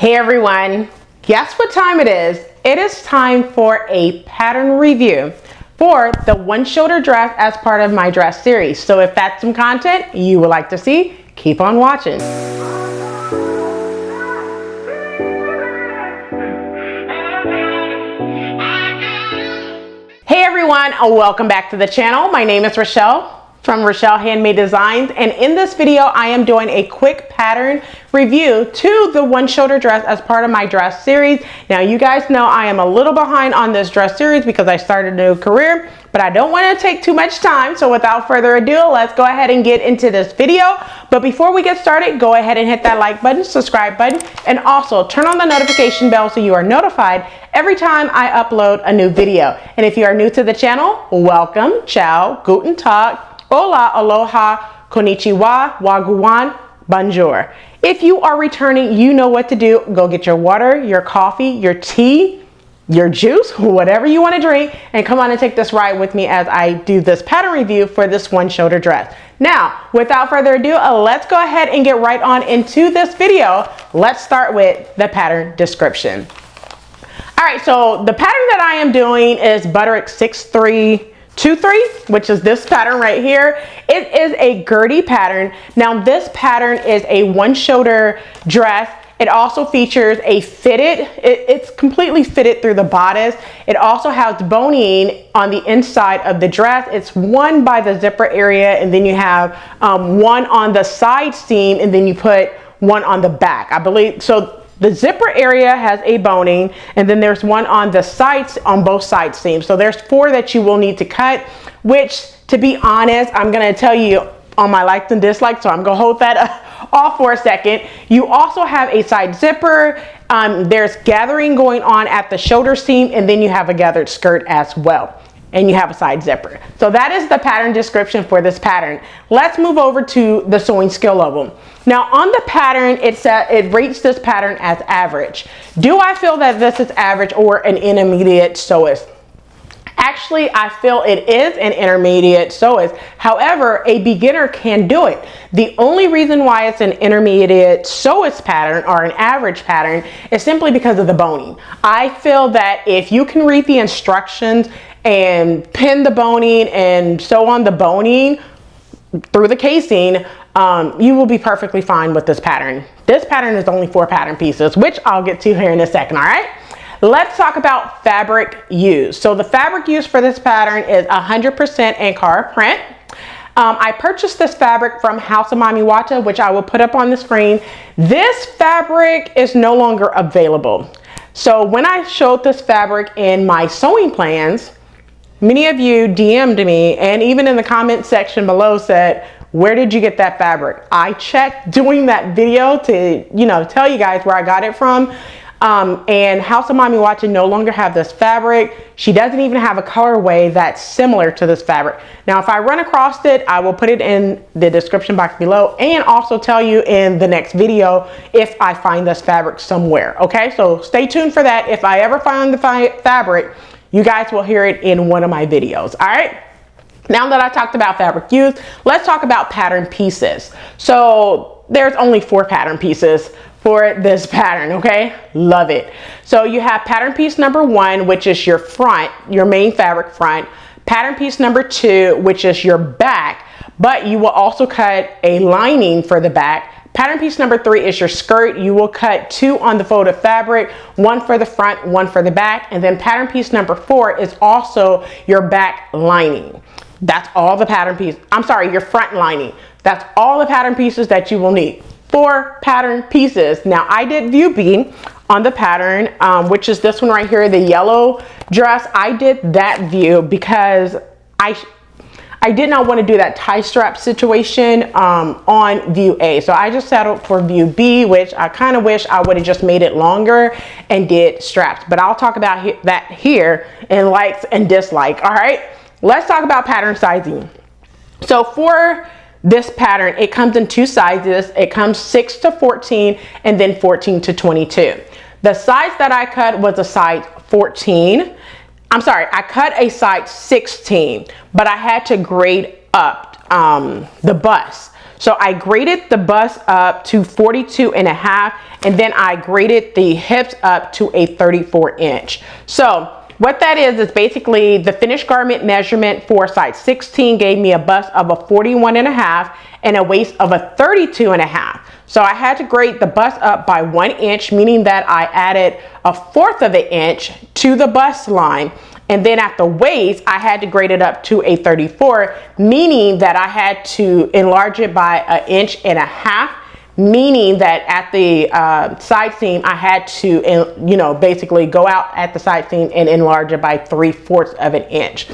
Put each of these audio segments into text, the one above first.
Hey everyone, guess what time it is? It is time for a pattern review for the one shoulder dress as part of my dress series. So if that's some content you would like to see, keep on watching. Hey everyone, welcome back to the channel. My name is Rochelle from Rochelle.Handmade.Designs, and in this video I am doing a quick pattern review to the one shoulder dress as part of my dress series. Now you guys know I am a little behind on this dress series because I started a new career, but I don't want to take too much time, so without further ado, let's go ahead and get into this video. But before we get started, go ahead and hit that like button, subscribe button, and also turn on the notification bell so you are notified every time I upload a new video. And if you are new to the channel, welcome, ciao, guten tag, hola, aloha, konnichiwa, wagwan, bonjour. If you are returning, you know what to do. Go get your water, your coffee, your tea, your juice, whatever you want to drink, and come on and take this ride with me as I do this pattern review for this one shoulder dress. Now, without further ado, let's go ahead and get right on into this video. Let's start with the pattern description. All right, so the pattern that I am doing is Butterick 6323, which is this pattern right here. It is a Gertie pattern. Now this pattern is a one shoulder dress. It also features a fitted, it's completely fitted through the bodice. It also has boning on the inside of the dress. It's one by the zipper area, and then you have one on the side seam, and then you put one on the back, I believe. So the zipper area has a boning, and then there's one on the sides, on both side seams. So there's 4 that you will need to cut, which, to be honest, I'm gonna tell you on my likes and dislikes, so I'm gonna hold that off for a second. You also have a side zipper. There's gathering going on at the shoulder seam, and then you have a gathered skirt as well. And you have a side zipper. So that is the pattern description for this pattern. Let's move over to the sewing skill level. Now on the pattern, it rates this pattern as average. Do I feel that this is average or an intermediate sewist? Actually, I feel it is an intermediate sewist. However, a beginner can do it. The only reason why it's an intermediate sewist pattern or an average pattern is simply because of the boning. I feel that if you can read the instructions and pin the boning and sew on the boning through the casing, you will be perfectly fine with this pattern. This pattern is only 4 pattern pieces, which I'll get to here in a second, all right? Let's talk about fabric used. So the fabric used for this pattern is 100% Ankara print. I purchased this fabric from House of Mami Wata, which I will put up on the screen. This fabric is no longer available. So when I showed this fabric in my sewing plans, many of you DM'd me, and even in the comment section below said, where did you get that fabric? I checked doing that video to, tell you guys where I got it from. And House of Mami Wata no longer have this fabric. She doesn't even have a colorway that's similar to this fabric. Now, if I run across it, I will put it in the description box below and also tell you in the next video if I find this fabric somewhere. Okay, so stay tuned for that. If I ever find the fabric, you guys will hear it in one of my videos. All right. Now that I talked about fabric used, let's talk about pattern pieces. So there's only 4 pattern pieces for this pattern, okay? Love it. So you have pattern piece number 1, which is your front, your main fabric front. Pattern piece number 2, which is your back, but you will also cut a lining for the back. Pattern piece number 3 is your skirt. You will cut 2 on the folded fabric, 1 for the front, 1 for the back. And then pattern piece number 4 is also your back lining. That's all the pattern piece. I'm sorry, your front lining. That's all the pattern pieces that you will need. 4 pattern pieces. Now I did view B on the pattern, which is this one right here, the yellow dress. I did that view because I did not want to do that tie strap situation on view A. So I just settled for view B, which I kind of wish I would have just made it longer and did straps. But I'll talk about that here in likes and dislike. All right, let's talk about pattern sizing. So for this pattern, it comes in 2 sizes. It comes 6 to 14 and then 14 to 22. The size that I cut was a size 14. I'm sorry, I cut a size 16, but I had to grade up the bust. So I graded the bust up to 42.5, and then I graded the hips up to a 34 inch. So what that is basically the finished garment measurement for size 16 gave me a bust of a 41.5 and a waist of a 32.5. So I had to grade the bust up by 1 inch, meaning that I added a 1/4 of an inch to the bust line. And then at the waist, I had to grade it up to a 34, meaning that I had to enlarge it by 1.5 inches, meaning that at the side seam, I had to, you know, basically go out at the side seam and enlarge it by 3/4 of an inch.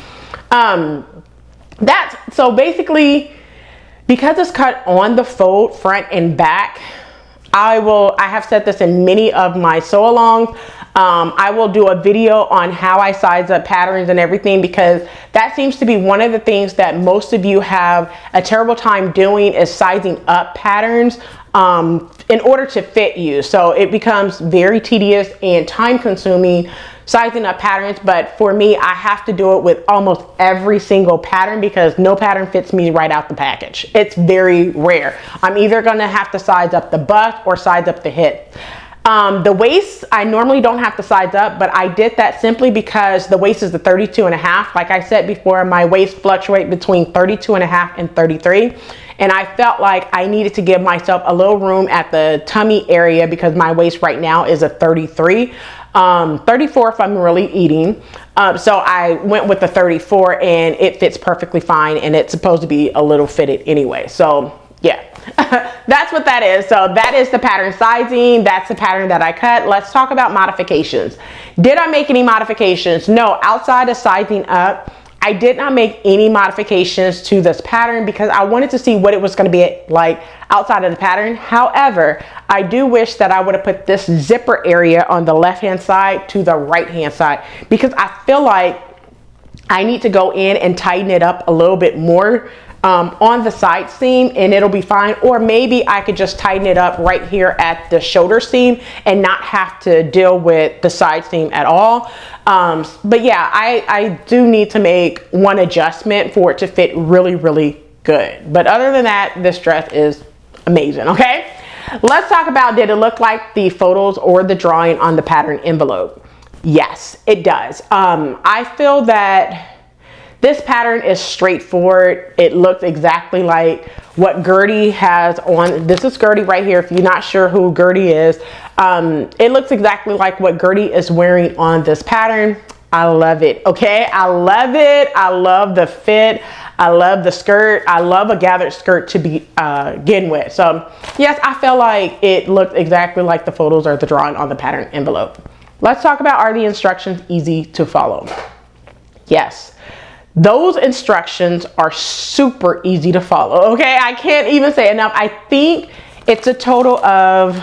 So basically, because it's cut on the fold, front and back, I have said this in many of my sew-alongs. I will do a video on how I size up patterns and everything, because that seems to be one of the things that most of you have a terrible time doing, is sizing up patterns in order to fit you. So it becomes very tedious and time consuming sizing up patterns. But for me, I have to do it with almost every single pattern, because no pattern fits me right out the package. It's very rare. I'm either gonna have to size up the bust or size up the hip. The waist, I normally don't have to size up, but I did that simply because the waist is the 32.5. Like I said before, my waist fluctuates between 32.5 and 33. And I felt like I needed to give myself a little room at the tummy area, because my waist right now is a 33. 34 if I'm really eating. So I went with the 34, and it fits perfectly fine, and it's supposed to be a little fitted anyway. So yeah, that's what that is. So that is the pattern sizing. That's the pattern that I cut. Let's talk about modifications. Did I make any modifications? No, outside of sizing up, I did not make any modifications to this pattern, because I wanted to see what it was going to be like outside of the pattern. However, I do wish that I would have put this zipper area on the left hand side to the right hand side, because I feel like I need to go in and tighten it up a little bit more on the side seam, and it'll be fine. Or maybe I could just tighten it up right here at the shoulder seam and not have to deal with the side seam at all. But yeah, I do need to make one adjustment for it to fit really, really good. But other than that, this dress is amazing. Okay, let's talk about, did it look like the photos or the drawing on the pattern envelope? Yes, it does. I feel that this pattern is straightforward. It looks exactly like what Gertie has on. This is Gertie right here. If you're not sure who Gertie is, it looks exactly like what Gertie is wearing on this pattern. I love it. Okay, I love it. I love the fit. I love the skirt. I love a gathered skirt to begin with. So yes, I feel like it looked exactly like the photos or the drawing on the pattern envelope. Let's talk about, are the instructions easy to follow? Yes. Those instructions are super easy to follow. Okay, I can't even say enough. I think it's a total of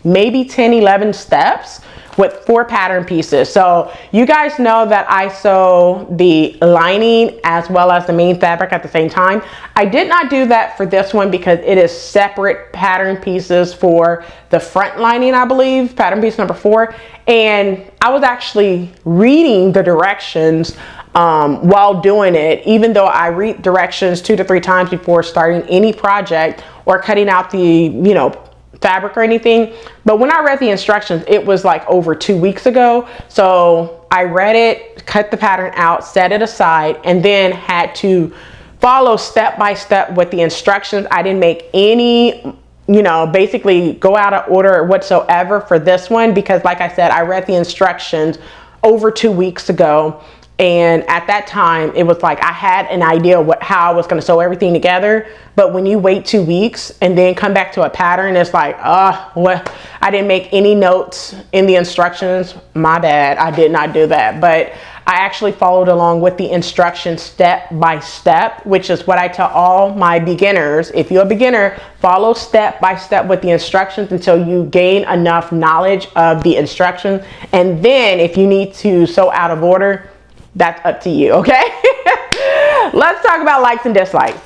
maybe 10, 11 steps with 4 pattern pieces. So you guys know that I sew the lining as well as the main fabric at the same time. I did not do that for this one, because it is separate pattern pieces for the front lining, I believe, pattern piece number 4. And I was actually reading the directions while doing it, even though I read directions 2 to 3 times before starting any project or cutting out the, you know, fabric or anything. But when I read the instructions, it was like over 2 weeks ago. So I read it, cut the pattern out, set it aside, and then had to follow step by step with the instructions. I didn't make any, you know, basically go out of order whatsoever for this one, because like I said, I read the instructions over 2 weeks ago. And at that time, it was like I had an idea how I was going to sew everything together. But when you wait 2 weeks and then come back to a pattern, it's like, what? I didn't make any notes in the instructions. My bad. I did not do that. But I actually followed along with the instructions step by step, which is what I tell all my beginners. If you're a beginner, follow step by step with the instructions until you gain enough knowledge of the instructions. And then if you need to sew out of order, that's up to you, okay? Let's talk about likes and dislikes.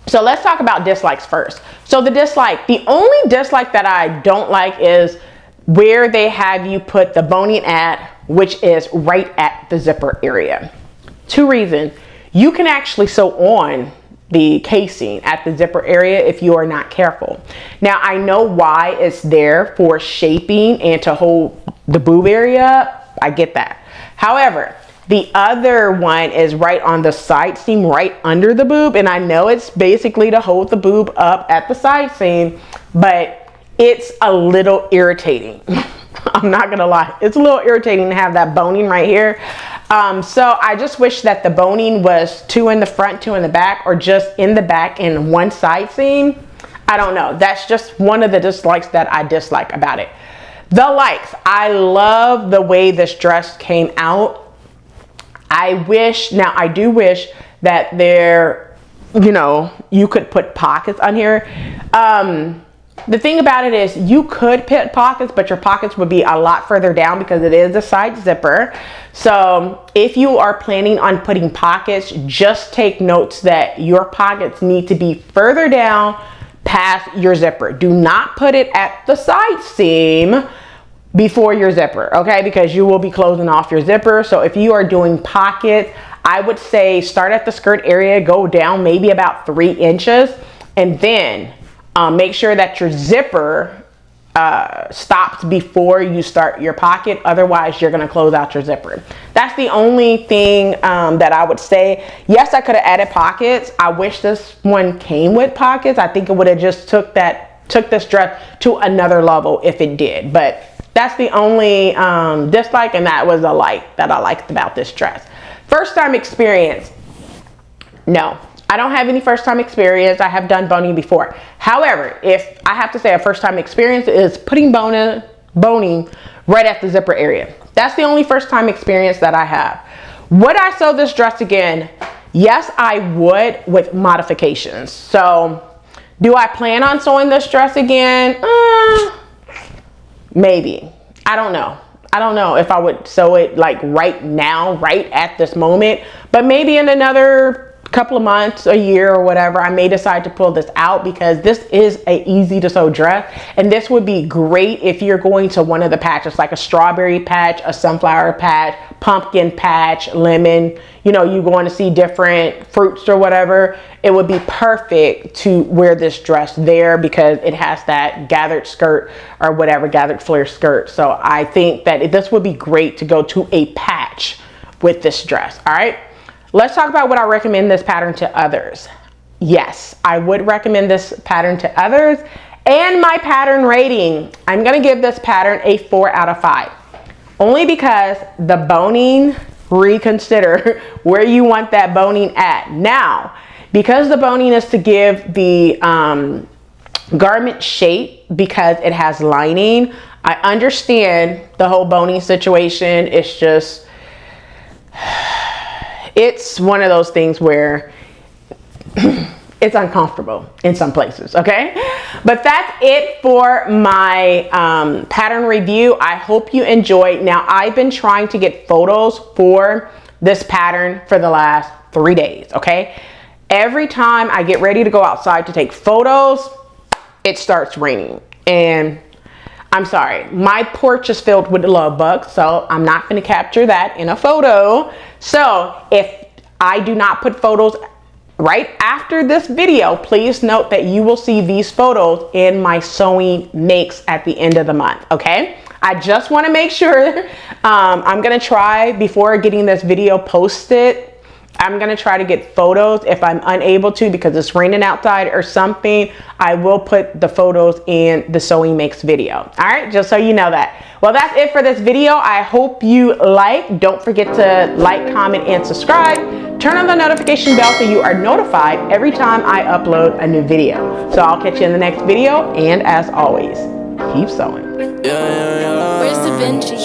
So let's talk about dislikes first. So the only dislike that I don't like is where they have you put the boning at, which is right at the zipper area. 2 reasons. You can actually sew on the casing at the zipper area if you are not careful. Now I know why it's there, for shaping and to hold the boob area up. I get that. However, the other one is right on the side seam, right under the boob, and I know it's basically to hold the boob up at the side seam, but it's a little irritating. I'm not gonna lie, it's a little irritating to have that boning right here. So I just wish that the boning was 2 in the front, 2 in the back, or just in the back and 1 side seam. I don't know. That's just one of the dislikes that I dislike about it. The likes, I love the way this dress came out. I do wish that there, you know, you could put pockets on here. The thing about it is you could put pockets, but your pockets would be a lot further down because it is a side zipper. So if you are planning on putting pockets, just take notes that your pockets need to be further down past your zipper. Do not put it at the side seam before your zipper, okay? Because you will be closing off your zipper. So if you are doing pockets, I would say start at the skirt area, go down maybe about 3 inches, and then make sure that your zipper stops before you start your pocket. Otherwise, you're gonna close out your zipper. That's the only thing that I would say. Yes, I could have added pockets. I wish this one came with pockets. I think it would have just took this dress to another level if it did. But that's the only dislike, and that was a like that I liked about this dress. First time experience, no. I don't have any first time experience. I have done boning before. However, if I have to say a first time experience is putting boning right at the zipper area. That's the only first time experience that I have. Would I sew this dress again? Yes, I would, with modifications. So do I plan on sewing this dress again? Maybe. I don't know. I don't know if I would sew it like right now, right at this moment, but maybe in another couple of months, a year, or whatever, I may decide to pull this out, because this is a easy to sew dress, and this would be great if you're going to one of the patches, like a strawberry patch, a sunflower patch, pumpkin patch, lemon, you know, you going to see different fruits or whatever. It would be perfect to wear this dress there because it has that gathered skirt or whatever, gathered flare skirt. So I think that this would be great to go to a patch with this dress. All right. Let's talk about what I recommend this pattern to others. Yes, I would recommend this pattern to others. And my pattern rating, I'm gonna give this pattern a 4 out of 5. Only because the boning, reconsider where you want that boning at. Now, because the boning is to give the garment shape because it has lining, I understand the whole boning situation. It's just, it's one of those things where it's uncomfortable in some places, okay? But that's it for my pattern review. I hope you enjoyed. Now, I've been trying to get photos for this pattern for the last 3 days, okay? Every time I get ready to go outside to take photos, it starts raining. And I'm sorry, my porch is filled with love bugs, so I'm not gonna capture that in a photo. So if I do not put photos right after this video, please note that you will see these photos in my sewing makes at the end of the month, okay? I just wanna make sure, I'm gonna try, before getting this video posted, I'm gonna try to get photos. If I'm unable to because it's raining outside or something, I will put the photos in the sewing makes video. All right, just so you know that. Well, that's it for this video. I hope you like. Don't forget to like, comment, and subscribe. Turn on the notification bell so you are notified every time I upload a new video. So I'll catch you in the next video, and as always, keep sewing. Where's Da Vinci?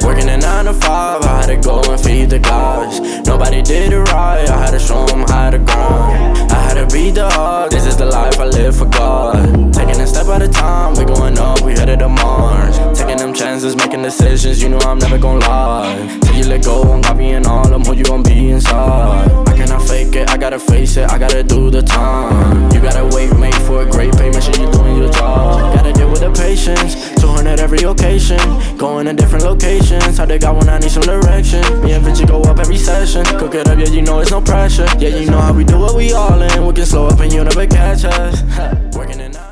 Working a 9 to 5, I had to go and feed the guys. Nobody did it right, I had to show them how to grind. I had to be the hard, this is the life I live for God. Taking a step at a time, we going up, we headed to Mars. Taking them chances, making decisions, you know I'm never gonna lie. Till you let go, I'm copying all them, who you gon' be inside. I cannot fake it, I gotta face it, I gotta do the time. You gotta wait, make for a great pay, make sure you're doing your job. Gotta deal with the patience, 200 every occasion. Going to different locations. How they got when I need some direction. Me and Vinci go up every session. Cook it up, yeah, you know it's no pressure. Yeah, you know how we do what we all in. We can slow up and you never catch us. Working it out.